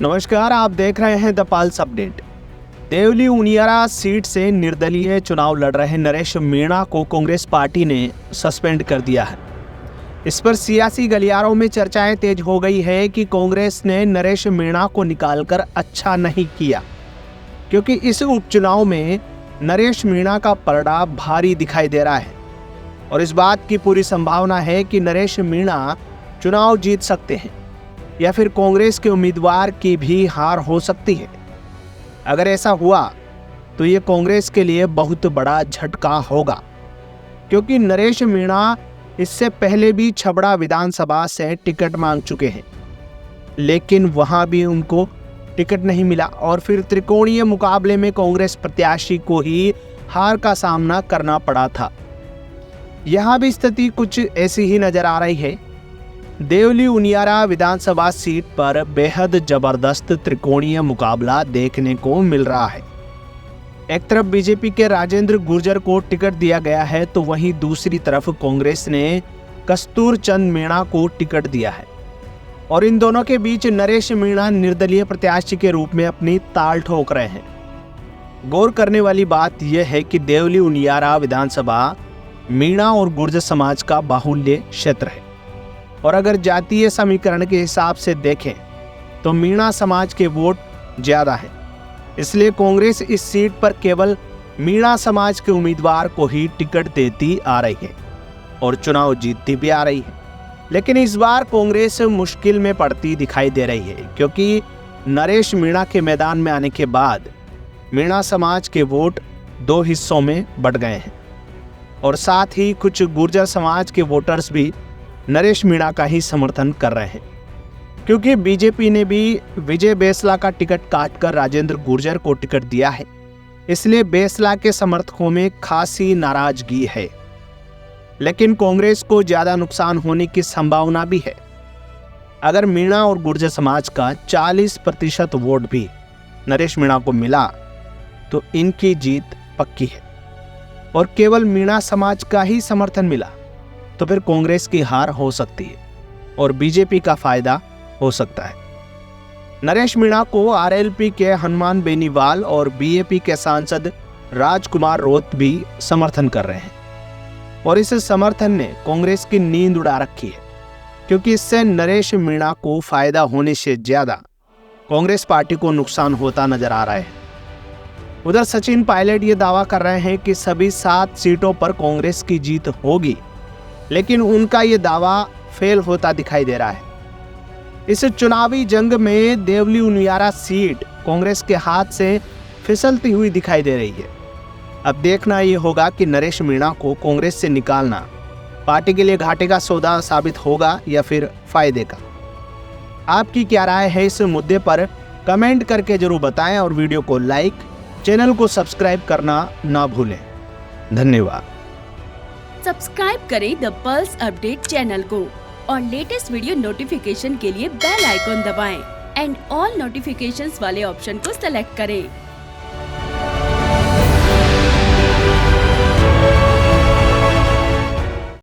नमस्कार, आप देख रहे हैं the pulse update. Deoli Uniyara seat से निर्दलीय चुनाव लड़ रहे नरेश मीणा को कांग्रेस पार्टी ने सस्पेंड कर दिया है। इस पर सियासी गलियारों में चर्चाएं तेज हो गई है कि कांग्रेस ने नरेश मीणा को निकालकर अच्छा नहीं किया, क्योंकि इस उपचुनाव में नरेश मीणा का पलड़ा भारी दिखाई दे रहा है और इस बात की पूरी संभावना है कि नरेश मीणा चुनाव जीत सकते हैं या फिर कांग्रेस के उम्मीदवार की भी हार हो सकती है। अगर ऐसा हुआ तो ये कांग्रेस के लिए बहुत बड़ा झटका होगा, क्योंकि नरेश मीणा इससे पहले भी छबड़ा विधानसभा से टिकट मांग चुके हैं, लेकिन वहां भी उनको टिकट नहीं मिला और फिर त्रिकोणीय मुकाबले में कांग्रेस प्रत्याशी को ही हार का सामना करना पड़ा था। यहां भी स्थिति कुछ ऐसी ही नजर आ रही है। देवली उनियारा विधानसभा सीट पर बेहद जबरदस्त त्रिकोणीय मुकाबला देखने को मिल रहा है। एक तरफ बीजेपी के राजेंद्र गुर्जर को टिकट दिया गया है, तो वहीं दूसरी तरफ कांग्रेस ने कस्तूर चंद मीणा को टिकट दिया है और इन दोनों के बीच नरेश मीणा निर्दलीय प्रत्याशी के रूप में अपनी ताल ठोक रहे हैं। गौर करने वाली बात यह है कि देवली उनियारा विधानसभा मीणा और गुर्जर समाज का बाहुल्य क्षेत्र है और अगर जातीय समीकरण के हिसाब से देखें तो मीणा समाज के वोट ज्यादा हैं। इसलिए कांग्रेस इस सीट पर केवल मीणा समाज के उम्मीदवार को ही टिकट देती आ रही है और चुनाव जीतती भी आ रही है। लेकिन इस बार कांग्रेस मुश्किल में पड़ती दिखाई दे रही है, क्योंकि नरेश मीणा के मैदान में आने के बाद मीणा समाज के वोट दो हिस्सों में बंट गए हैं और साथ ही कुछ गुर्जर समाज के वोटर्स भी नरेश मीणा का ही समर्थन कर रहे हैं, क्योंकि बीजेपी ने भी विजय बेसला का टिकट काटकर राजेंद्र गुर्जर को टिकट दिया है। इसलिए बेसला के समर्थकों में खासी नाराजगी है, लेकिन कांग्रेस को ज्यादा नुकसान होने की संभावना भी है। अगर मीणा और गुर्जर समाज का 40% वोट भी नरेश मीणा को मिला तो इनकी जीत पक्की है और केवल मीणा समाज का ही समर्थन मिला तो फिर कांग्रेस की हार हो सकती है और बीजेपी का फायदा हो सकता है। नरेश मीणा को आरएलपी के हनुमान बेनीवाल और बीएपी के सांसद राजकुमार रोत भी समर्थन कर रहे हैं और इस समर्थन ने कांग्रेस की नींद उड़ा रखी है, क्योंकि इससे नरेश मीणा को फायदा होने से ज्यादा कांग्रेस पार्टी को नुकसान होता नजर आ रहा है। उधर सचिन पायलट ये दावा कर रहे हैं कि सभी 7 सीटों पर कांग्रेस की जीत होगी, लेकिन उनका ये दावा फेल होता दिखाई दे रहा है। इस चुनावी जंग में देवली उनियारा सीट कांग्रेस के हाथ से फिसलती हुई दिखाई दे रही है। अब देखना ये होगा कि नरेश मीणा को कांग्रेस से निकालना पार्टी के लिए घाटे का सौदा साबित होगा या फिर फायदे का। आपकी क्या राय है इस मुद्दे पर कमेंट करके जरूर बताएं और वीडियो को लाइक, चैनल को सब्सक्राइब करना ना भूलें। धन्यवाद। सब्सक्राइब करें द पल्स अपडेट चैनल को और लेटेस्ट वीडियो नोटिफिकेशन के लिए बेल आइकॉन दबाएं एंड ऑल नोटिफिकेशंस वाले ऑप्शन को सेलेक्ट करें।